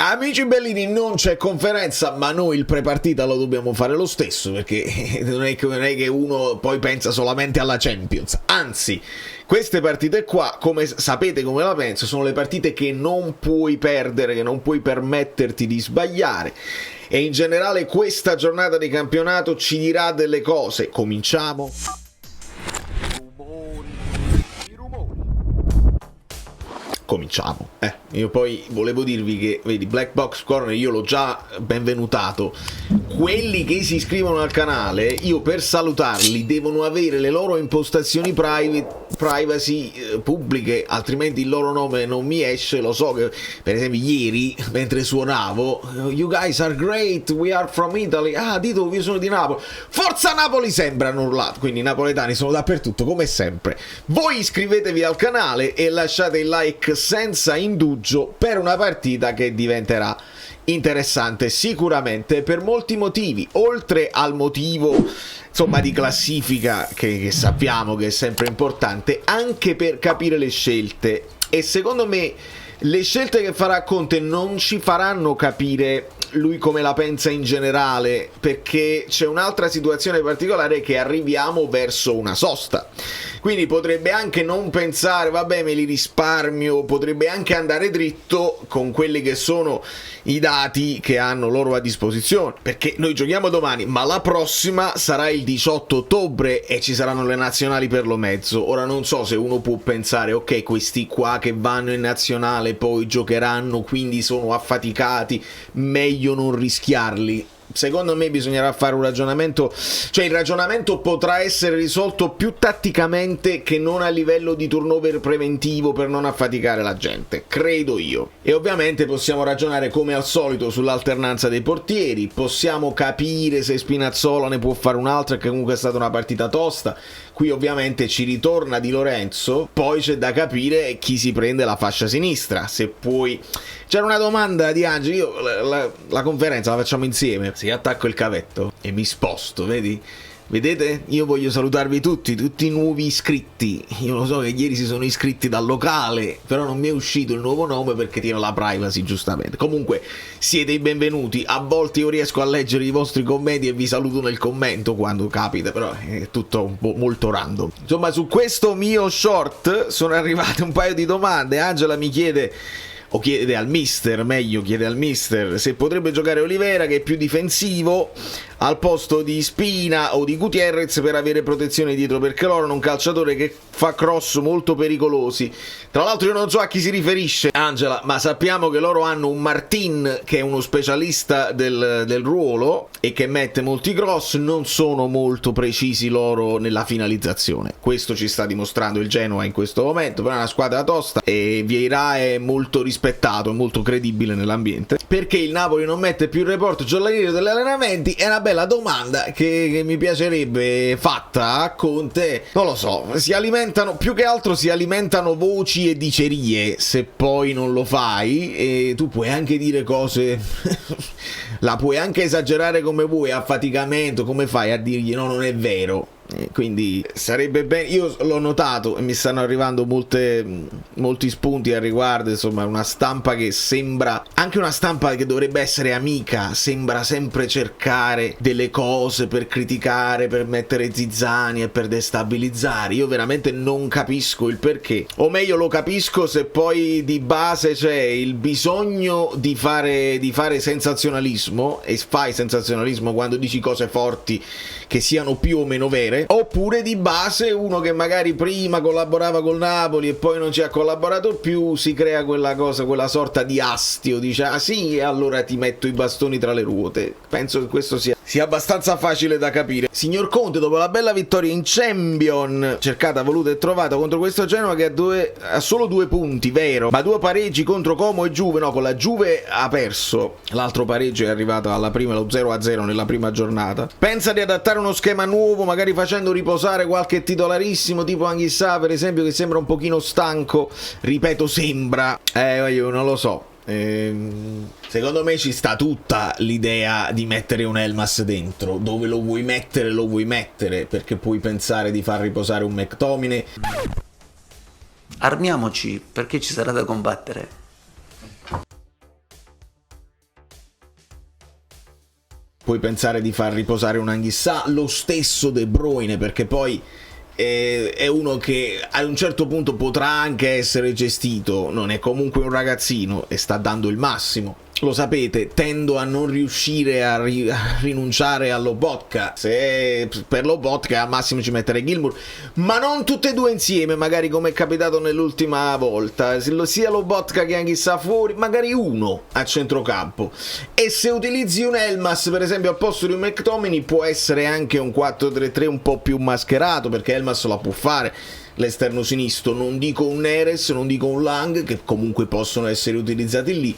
Amici bellini, non c'è conferenza, ma noi il prepartita lo dobbiamo fare lo stesso, perché non è che uno poi pensa solamente alla Champions. Anzi, queste partite qua, come sapete come la penso, sono le partite che non puoi perdere, che non puoi permetterti di sbagliare. E in generale questa giornata di campionato ci dirà delle cose. Cominciamo. Cominciamo. Io poi volevo dirvi che, vedi, Black Box Corner io l'ho già benvenutato. Quelli che si iscrivono al canale, io per salutarli devono avere le loro impostazioni privacy pubbliche, altrimenti il loro nome non mi esce. Lo so che, per esempio, ieri mentre suonavo "You guys are great, we are from Italy", dito io sono di Napoli, "Forza Napoli", sembrano urlato, quindi i napoletani sono dappertutto come sempre. Voi iscrivetevi al canale e lasciate il like senza indugio per una partita che diventerà interessante sicuramente per molti motivi, oltre al motivo insomma di classifica che sappiamo che è sempre importante, anche per capire le scelte. E secondo me le scelte che farà Conte non ci faranno capire lui come la pensa in generale, perché c'è un'altra situazione particolare, che arriviamo verso una sosta. Quindi potrebbe anche non pensare vabbè me li risparmio, potrebbe anche andare dritto con quelli che sono i dati che hanno loro a disposizione, perché noi giochiamo domani ma la prossima sarà il 18 ottobre e ci saranno le nazionali per lo mezzo. Ora non so se uno può pensare ok, questi qua che vanno in nazionale poi giocheranno, quindi sono affaticati, meglio non rischiarli. Secondo me bisognerà fare un ragionamento, cioè il ragionamento potrà essere risolto più tatticamente che non a livello di turnover preventivo, per non affaticare la gente, credo io. E ovviamente possiamo ragionare come al solito sull'alternanza dei portieri, possiamo capire se Spinazzola ne può fare un'altra, che comunque è stata una partita tosta. Qui ovviamente ci ritorna Di Lorenzo, poi c'è da capire chi si prende la fascia sinistra, se puoi. C'era una domanda di Angelo, io la conferenza la facciamo insieme, se io attacco il cavetto e mi sposto, vedi? Vedete? Io voglio salutarvi tutti i nuovi iscritti. Io lo so che ieri si sono iscritti dal locale, però non mi è uscito il nuovo nome perché tiene la privacy, giustamente. Comunque siete i benvenuti. A volte io riesco a leggere i vostri commenti e vi saluto nel commento quando capita, però è tutto un po' molto random. Insomma, su questo mio short sono arrivate un paio di domande. Angela mi chiede, o chiede al mister se potrebbe giocare Olivera, che è più difensivo, al posto di Spina o di Gutierrez, per avere protezione dietro, perché loro hanno un calciatore che fa cross molto pericolosi. Tra l'altro io non so a chi si riferisce Angela, ma sappiamo che loro hanno un Martin che è uno specialista del ruolo e che mette molti cross, non sono molto precisi loro nella finalizzazione. Questo ci sta dimostrando il Genoa in questo momento, però è una squadra tosta e Vieira è molto rispettato, è molto credibile nell'ambiente. Perché il Napoli non mette più il report giornaliero degli allenamenti? È una bella domanda che mi piacerebbe fatta a Conte. Non lo so, si alimentano, più che altro si alimentano voci e dicerie se poi non lo fai, e tu puoi anche dire cose la puoi anche esagerare come vuoi, affaticamento, come fai a dirgli no, non è vero? Quindi sarebbe bene, io l'ho notato e mi stanno arrivando molti spunti al riguardo, insomma una stampa che sembra, anche una stampa che dovrebbe essere amica, sembra sempre cercare delle cose per criticare, per mettere zizzani e per destabilizzare. Io veramente non capisco il perché, o meglio lo capisco se poi di base c'è il bisogno di fare sensazionalismo, e fai sensazionalismo quando dici cose forti che siano più o meno vere, oppure di base uno che magari prima collaborava col Napoli e poi non ci ha collaborato più, si crea quella cosa, quella sorta di astio, dice ah sì, e allora ti metto i bastoni tra le ruote. Penso che questo sia abbastanza facile da capire. Signor Conte, dopo la bella vittoria in Champions, cercata, voluta e trovata contro questo Genoa che ha solo 2 punti, vero, ma 2 pareggi contro Como e Juve, no, con la Juve ha perso, l'altro pareggio è arrivato alla prima, lo 0-0 nella prima giornata. Pensa di adattare uno schema nuovo, magari facendo riposare qualche titolarissimo tipo Anghissà per esempio, che sembra un pochino stanco, ripeto sembra, io non lo so. Secondo me ci sta tutta l'idea di mettere un Elmas dentro. Dove lo vuoi mettere, perché puoi pensare di far riposare un McTominay. Armiamoci, perché ci sarà da combattere. puoi pensare di far riposare un Anguissa, lo stesso De Bruyne, perché poi è uno che a un certo punto potrà anche essere gestito, non è comunque un ragazzino e sta dando il massimo. Lo sapete, tendo a non riuscire a rinunciare a Lobotka. Se per Lobotka al massimo ci metterei Gilmour, ma non tutte e due insieme, magari come è capitato nell'ultima volta, sia Lobotka che Anguissa fuori, magari uno a centrocampo. E se utilizzi un Elmas per esempio al posto di un McTominay, può essere anche un 4-3-3 un po' più mascherato, perché Elmas la può fare l'esterno sinistro. Non dico un Neres, non dico un Lang, che comunque possono essere utilizzati lì,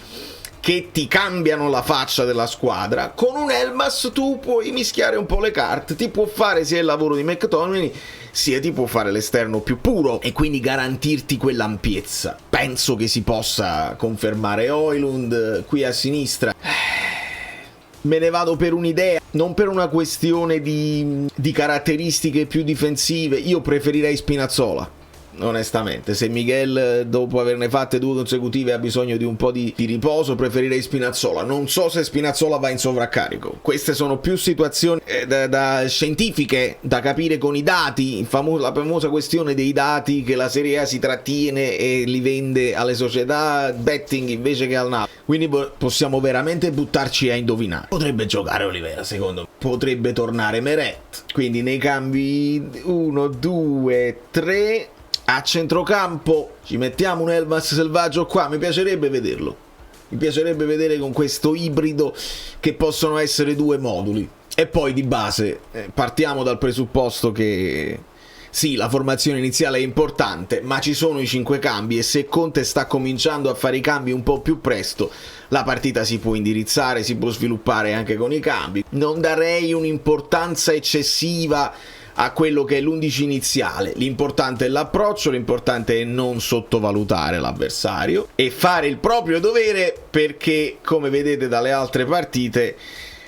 che ti cambiano la faccia della squadra. Con un Elmas tu puoi mischiare un po' le carte, ti può fare sia il lavoro di McTominay, sia ti può fare l'esterno più puro e quindi garantirti quell'ampiezza. Penso che si possa confermare Højlund qui a sinistra. Me ne vado per un'idea, non per una questione di caratteristiche più difensive. Io preferirei Spinazzola, onestamente. Se Miguel dopo averne fatte 2 consecutive ha bisogno di un po' di riposo, preferirei Spinazzola. Non so se Spinazzola va in sovraccarico, queste sono più situazioni da scientifiche da capire con i dati, la famosa questione dei dati che la Serie A si trattiene e li vende alle società betting invece che al Napoli. Quindi possiamo veramente buttarci a indovinare. Potrebbe giocare Olivera, secondo me, potrebbe tornare Meret, quindi nei cambi 1, 2, 3 a centrocampo ci mettiamo un Elmas selvaggio qua. Mi piacerebbe vederlo, mi piacerebbe vedere con questo ibrido che possono essere 2 moduli. E poi di base partiamo dal presupposto che sì, la formazione iniziale è importante, ma ci sono i 5 cambi e se Conte sta cominciando a fare i cambi un po' più presto, la partita si può indirizzare, si può sviluppare anche con i cambi. Non darei un'importanza eccessiva a quello che è l'11 iniziale. L'importante è l'approccio, l'importante è non sottovalutare l'avversario e fare il proprio dovere, perché come vedete dalle altre partite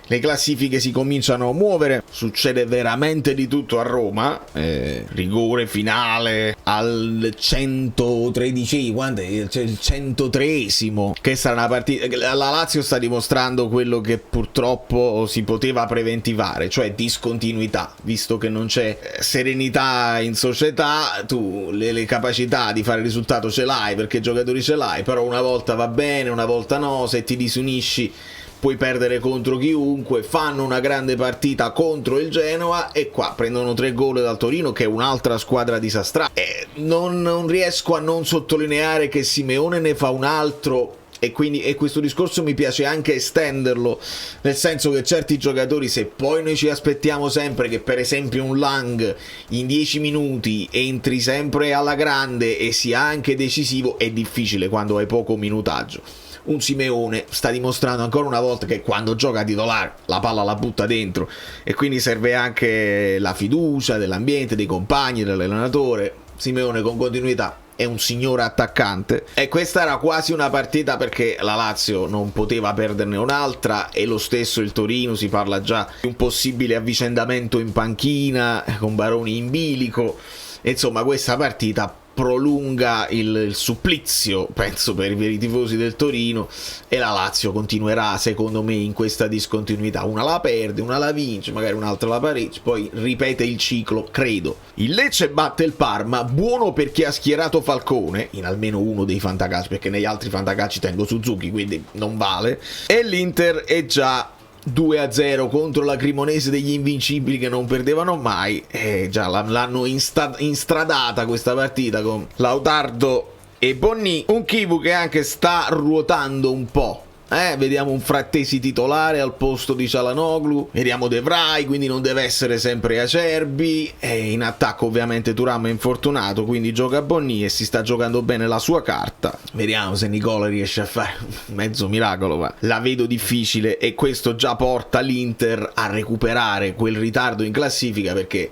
le classifiche si cominciano a muovere, succede veramente di tutto a Roma, rigore finale al 113, quando è? Cioè, il 103esimo, che sarà una partita, la Lazio sta dimostrando quello che purtroppo si poteva preventivare, cioè discontinuità, visto che non c'è serenità in società, tu le capacità di fare il risultato ce l'hai perché i giocatori ce l'hai, però una volta va bene, una volta no, se ti disunisci puoi perdere contro chiunque. Fanno una grande partita contro il Genoa e qua prendono 3 gol dal Torino, che è un'altra squadra disastrata. Non riesco a non sottolineare che Simeone ne fa un altro, e questo discorso mi piace anche estenderlo, nel senso che certi giocatori, se poi noi ci aspettiamo sempre che per esempio un Lang in 10 minuti entri sempre alla grande e sia anche decisivo, è difficile quando hai poco minutaggio. Un Simeone sta dimostrando ancora una volta che quando gioca titolare la palla la butta dentro, e quindi serve anche la fiducia dell'ambiente, dei compagni, dell'allenatore. Simeone con continuità è un signore attaccante, e questa era quasi una partita perché la Lazio non poteva perderne un'altra, e lo stesso il Torino, si parla già di un possibile avvicendamento in panchina con Baroni in bilico. E insomma questa partita prolunga il supplizio, penso, per i tifosi del Torino, e la Lazio continuerà secondo me in questa discontinuità, una la perde, una la vince, magari un'altra la pareggia, poi ripete il ciclo, credo. Il Lecce batte il Parma, buono per chi ha schierato Falcone in almeno uno dei fantacalci, perché negli altri fantacalci tengo Suzuki, quindi non vale, e l'Inter è già 2-0 contro la Cremonese degli invincibili che non perdevano mai. Già l'hanno instradata questa partita con Lautaro e Bonni. Un Kivu che anche sta ruotando un po'. Vediamo un Frattesi titolare al posto di Çalhanoğlu, vediamo De Vrij, quindi non deve essere sempre Acerbi, e in attacco ovviamente Thuram è infortunato, quindi gioca Bonni e si sta giocando bene la sua carta. Vediamo se Nicola riesce a fare mezzo miracolo, ma la vedo difficile, e questo già porta l'Inter a recuperare quel ritardo in classifica, perché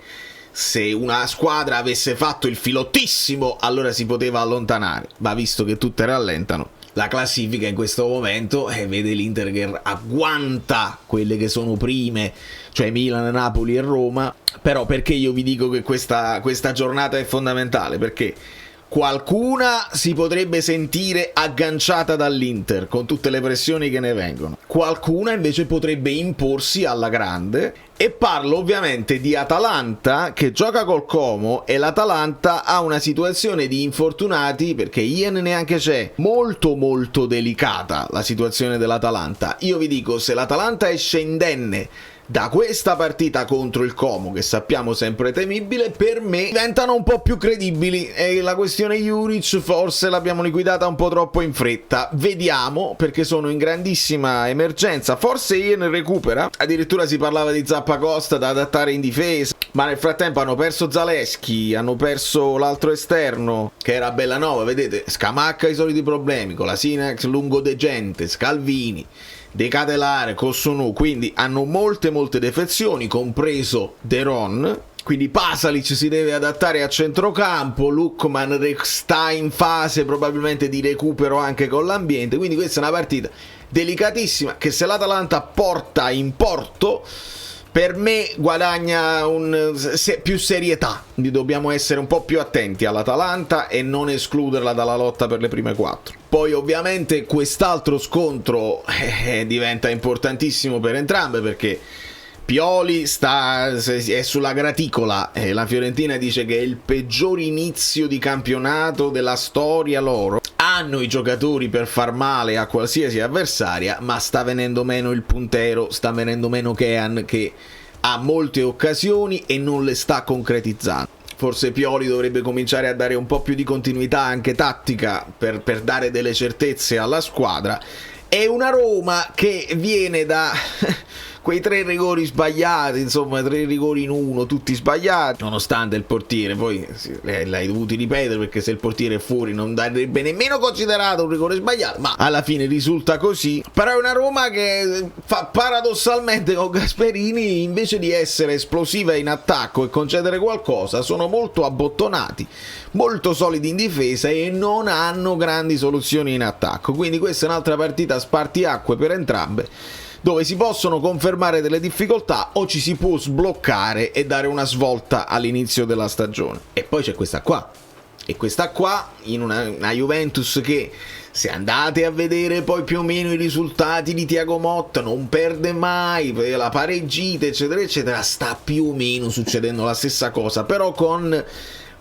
se una squadra avesse fatto il filottissimo allora si poteva allontanare, ma visto che tutte rallentano, la classifica in questo momento vede l'Inter che agguanta quelle che sono prime, cioè Milan, Napoli e Roma. Però perché io vi dico che questa giornata è fondamentale? Perché Qualcuna si potrebbe sentire agganciata dall'Inter con tutte le pressioni che ne vengono, qualcuna invece potrebbe imporsi alla grande, e parlo ovviamente di Atalanta che gioca col Como, e l'Atalanta ha una situazione di infortunati perché Ian neanche c'è, molto molto delicata la situazione dell'Atalanta. Io vi dico, se l'Atalanta esce indenne da questa partita contro il Como, che sappiamo sempre temibile, per me diventano un po' più credibili, e la questione Juric forse l'abbiamo liquidata un po' troppo in fretta. Vediamo, perché sono in grandissima emergenza. Forse Ian recupera, addirittura si parlava di Zappacosta da adattare in difesa, ma nel frattempo hanno perso Zaleschi, hanno perso l'altro esterno che era Bellanova, vedete, Scamacca i soliti problemi, con la Sinax lungo De Gente, Scalvini, De Catelare, Cossonu, quindi hanno molte defezioni, compreso De Ron. Quindi Pasalic si deve adattare a centrocampo, Lookman sta in fase probabilmente di recupero anche con l'ambiente, quindi questa è una partita delicatissima che, se l'Atalanta porta in porto, per me guadagna più serietà. Dobbiamo essere un po' più attenti all'Atalanta e non escluderla dalla lotta per le prime 4. Poi ovviamente quest'altro scontro diventa importantissimo per entrambe, perché Pioli è sulla graticola, la Fiorentina dice che è il peggior inizio di campionato della storia loro. Hanno i giocatori per far male a qualsiasi avversaria, ma sta venendo meno il puntero, sta venendo meno Kean, che ha molte occasioni e non le sta concretizzando. Forse Pioli dovrebbe cominciare a dare un po' più di continuità anche tattica per dare delle certezze alla squadra. È una Roma che viene da quei 3 rigori sbagliati, insomma 3 rigori in uno, tutti sbagliati, nonostante il portiere, poi l'hai dovuti ripetere perché se il portiere è fuori non darebbe nemmeno considerato un rigore sbagliato, ma alla fine risulta così. Però è una Roma che fa paradossalmente con Gasperini, invece di essere esplosiva in attacco e concedere qualcosa, sono molto abbottonati, molto solidi in difesa e non hanno grandi soluzioni in attacco. Quindi questa è un'altra partita spartiacque per entrambe, dove si possono confermare delle difficoltà o ci si può sbloccare e dare una svolta all'inizio della stagione. E poi c'è questa qua, e questa qua in una Juventus che, se andate a vedere poi più o meno i risultati di Thiago Motta, non perde mai, la pareggita eccetera eccetera, sta più o meno succedendo la stessa cosa, però con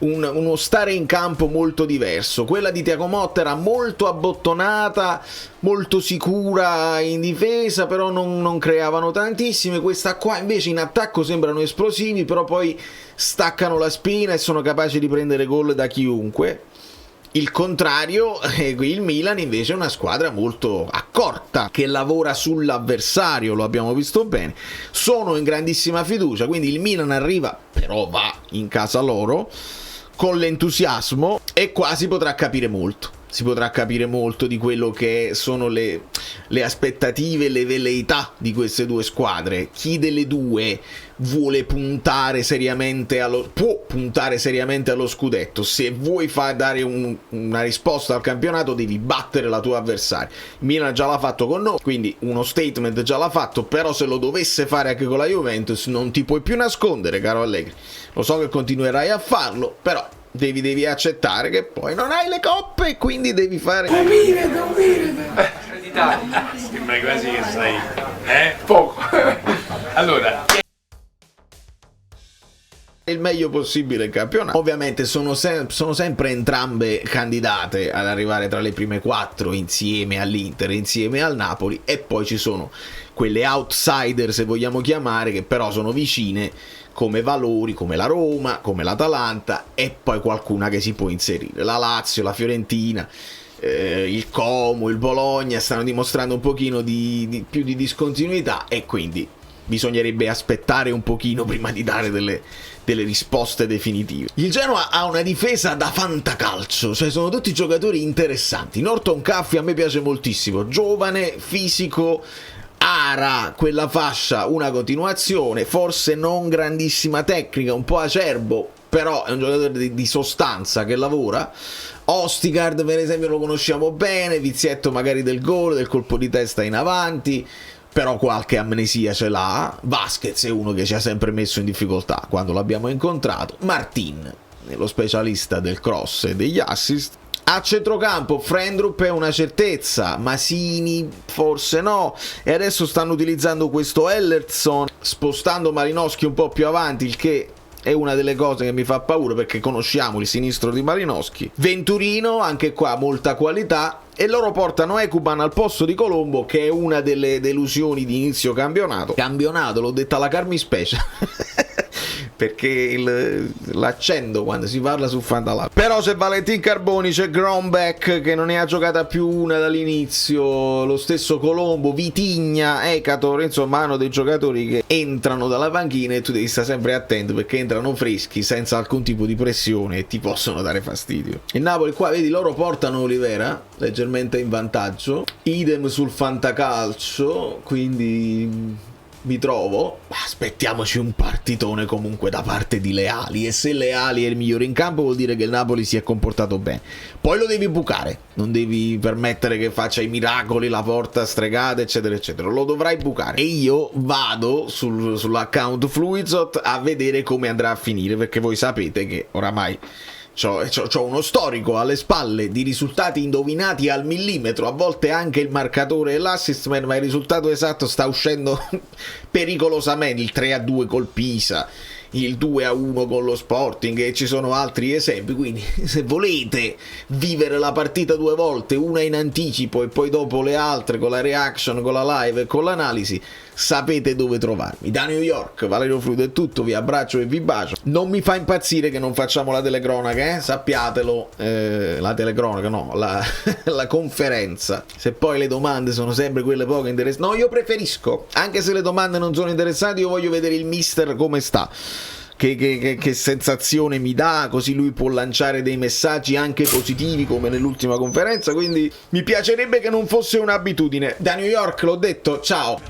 uno stare in campo molto diverso. Quella di Thiago Motta era molto abbottonata, molto sicura in difesa, però non creavano tantissime. Questa qua invece in attacco sembrano esplosivi, però poi staccano la spina e sono capaci di prendere gol da chiunque. Il contrario, il Milan invece è una squadra molto accorta, che lavora sull'avversario, lo abbiamo visto bene, sono in grandissima fiducia, quindi il Milan arriva, però va in casa loro, con l'entusiasmo, e qua si potrà capire molto. Si potrà capire molto di quello che sono le aspettative, le velleità di queste due squadre. Chi delle due vuole puntare seriamente può puntare seriamente allo scudetto. Se vuoi dare una risposta al campionato, devi battere la tua avversaria. Il Milan già l'ha fatto con noi, quindi uno statement già l'ha fatto, però se lo dovesse fare anche con la Juventus non ti puoi più nascondere, caro Allegri. Lo so che continuerai a farlo, però devi accettare che poi non hai le coppe e quindi devi fare d'Italia. Sembra quasi che sei poco. Allora, il meglio possibile il campionato. Ovviamente sono sempre entrambe candidate ad arrivare tra le prime 4, insieme all'Inter, insieme al Napoli, e poi ci sono quelle outsider, se vogliamo chiamare, che però sono vicine come valori, come la Roma, come l'Atalanta, e poi qualcuna che si può inserire. La Lazio, la Fiorentina, il Como, il Bologna stanno dimostrando un pochino più di discontinuità, e quindi bisognerebbe aspettare un pochino prima di dare delle risposte definitive. Il Genoa ha una difesa da fantacalcio, cioè sono tutti giocatori interessanti. Norton Caffey a me piace moltissimo, giovane, fisico, Ara, quella fascia, una continuazione, forse non grandissima tecnica, un po' acerbo, però è un giocatore di sostanza che lavora. Ostigard per esempio lo conosciamo bene, vizietto magari del gol, del colpo di testa in avanti, però qualche amnesia ce l'ha. Vasquez è uno che ci ha sempre messo in difficoltà quando l'abbiamo incontrato. Martin lo specialista del cross e degli assist. A centrocampo Frendrup è una certezza, Masini forse no, e adesso stanno utilizzando questo Ellerson spostando Malinowski un po' più avanti, il che è una delle cose che mi fa paura perché conosciamo il sinistro di Malinowski. Venturino, anche qua molta qualità, e loro portano Ekuban al posto di Colombo, che è una delle delusioni di inizio campionato, l'ho detta alla Carmi Special perché l'accendo quando si parla su Fantalab. Però c'è Valentin Carboni, c'è Grombeck che non ne ha giocata più una dall'inizio, lo stesso Colombo, Vitigna, Ecator, insomma hanno dei giocatori che entrano dalla panchina e tu devi stare sempre attento perché entrano freschi senza alcun tipo di pressione e ti possono dare fastidio. Il Napoli qua vedi loro portano Olivera leggermente in vantaggio, idem sul fantacalcio, quindi mi trovo, aspettiamoci un partitone comunque da parte di Leali, e se Leali è il migliore in campo vuol dire che il Napoli si è comportato bene. Poi lo devi bucare, non devi permettere che faccia i miracoli, la porta stregata eccetera eccetera, lo dovrai bucare. E io vado sull'account Fluidzot a vedere come andrà a finire, perché voi sapete che oramai c'ho uno storico alle spalle di risultati indovinati al millimetro, a volte anche il marcatore e l'assist man, ma il risultato esatto sta uscendo pericolosamente. Il 3-2 col Pisa, il 2-1 con lo Sporting, e ci sono altri esempi. Quindi se volete vivere la partita due volte, una in anticipo e poi dopo le altre con la reaction, con la live e con l'analisi, sapete dove trovarmi. Da New York, Valerio Fluido è tutto, vi abbraccio e vi bacio. Non mi fa impazzire che non facciamo la telecronaca, sappiatelo, la telecronaca no, la conferenza. Se poi le domande sono sempre quelle poco interessanti, no, io preferisco, anche se le domande non sono interessanti, io voglio vedere il mister come sta. Che sensazione mi dà, così lui può lanciare dei messaggi anche positivi come nell'ultima conferenza, quindi mi piacerebbe che non fosse un'abitudine. Da New York l'ho detto, ciao.